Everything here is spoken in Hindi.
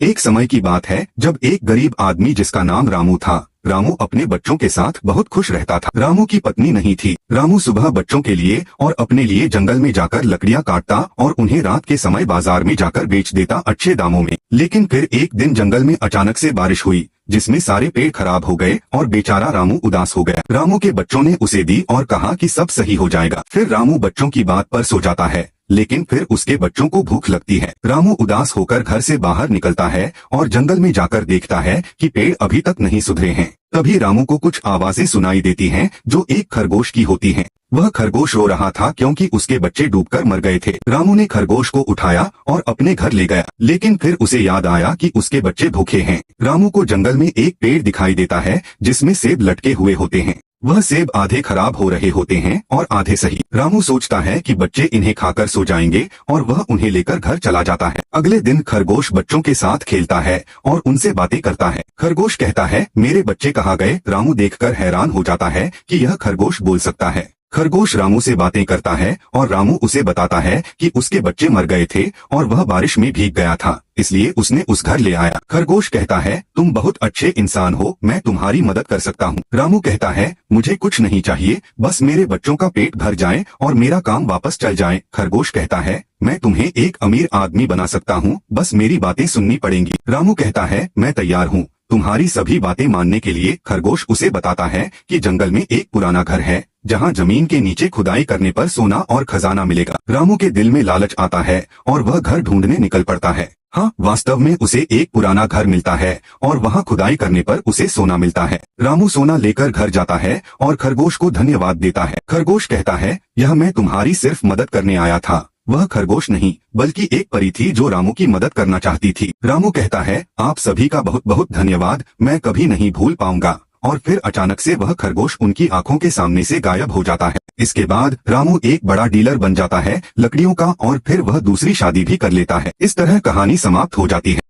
एक समय की बात है जब एक गरीब आदमी जिसका नाम रामू था। रामू अपने बच्चों के साथ बहुत खुश रहता था। रामू की पत्नी नहीं थी। रामू सुबह बच्चों के लिए और अपने लिए जंगल में जाकर लकड़ियां काटता और उन्हें रात के समय बाजार में जाकर बेच देता अच्छे दामों में। लेकिन फिर एक दिन जंगल में अचानक से बारिश हुई जिसमें सारे पेड़ खराब हो गए और बेचारा रामू उदास हो गया। रामू के बच्चों ने उसे दी और कहा कि सब सही हो जाएगा। फिर रामू बच्चों की बात पर सो जाता है, लेकिन फिर उसके बच्चों को भूख लगती है। रामू उदास होकर घर से बाहर निकलता है और जंगल में जाकर देखता है कि पेड़ अभी तक नहीं सुधरे हैं। तभी रामू को कुछ आवाजें सुनाई देती हैं जो एक खरगोश की होती हैं। वह खरगोश रो रहा था क्योंकि उसके बच्चे डूबकर मर गए थे। रामू ने खरगोश को उठाया और अपने घर ले गया, लेकिन फिर उसे याद आया कि उसके बच्चे भूखे हैं। रामू को जंगल में एक पेड़ दिखाई देता है जिसमें सेब लटके हुए होते हैं। वह सेब आधे खराब हो रहे होते हैं और आधे सही। रामू सोचता है कि बच्चे इन्हें खाकर सो जाएंगे और वह उन्हें लेकर घर चला जाता है। अगले दिन खरगोश बच्चों के साथ खेलता है और उनसे बातें करता है। खरगोश कहता है, मेरे बच्चे कहाँ गए? रामू देखकर हैरान हो जाता है कि यह खरगोश बोल सकता है। खरगोश रामू से बातें करता है और रामू उसे बताता है कि उसके बच्चे मर गए थे और वह बारिश में भीग गया था, इसलिए उसने उस घर ले आया। खरगोश कहता है, तुम बहुत अच्छे इंसान हो, मैं तुम्हारी मदद कर सकता हूँ। रामू कहता है, मुझे कुछ नहीं चाहिए, बस मेरे बच्चों का पेट भर जाए और मेरा काम वापस चल जाए। खरगोश कहता है, मैं तुम्हें एक अमीर आदमी बना सकता हूँ, बस मेरी बातें सुननी पड़ेंगी। रामू कहता है, मैं तैयार हूँ तुम्हारी सभी बातें मानने के लिए। खरगोश उसे बताता है कि जंगल में एक पुराना घर है जहाँ जमीन के नीचे खुदाई करने पर सोना और खजाना मिलेगा। रामू के दिल में लालच आता है और वह घर ढूंढने निकल पड़ता है। हाँ, वास्तव में उसे एक पुराना घर मिलता है और वहाँ खुदाई करने पर उसे सोना मिलता है। रामू सोना लेकर घर जाता है और खरगोश को धन्यवाद देता है। खरगोश कहता है, यह मैं तुम्हारी सिर्फ मदद करने आया था। वह खरगोश नहीं बल्कि एक परी थी जो रामू की मदद करना चाहती थी। रामू कहता है, आप सभी का बहुत बहुत धन्यवाद, मैं कभी नहीं भूल पाऊंगा। और फिर अचानक से वह खरगोश उनकी आंखों के सामने से गायब हो जाता है। इसके बाद रामू एक बड़ा डीलर बन जाता है लकड़ियों का और फिर वह दूसरी शादी भी कर लेता है। इस तरह कहानी समाप्त हो जाती है।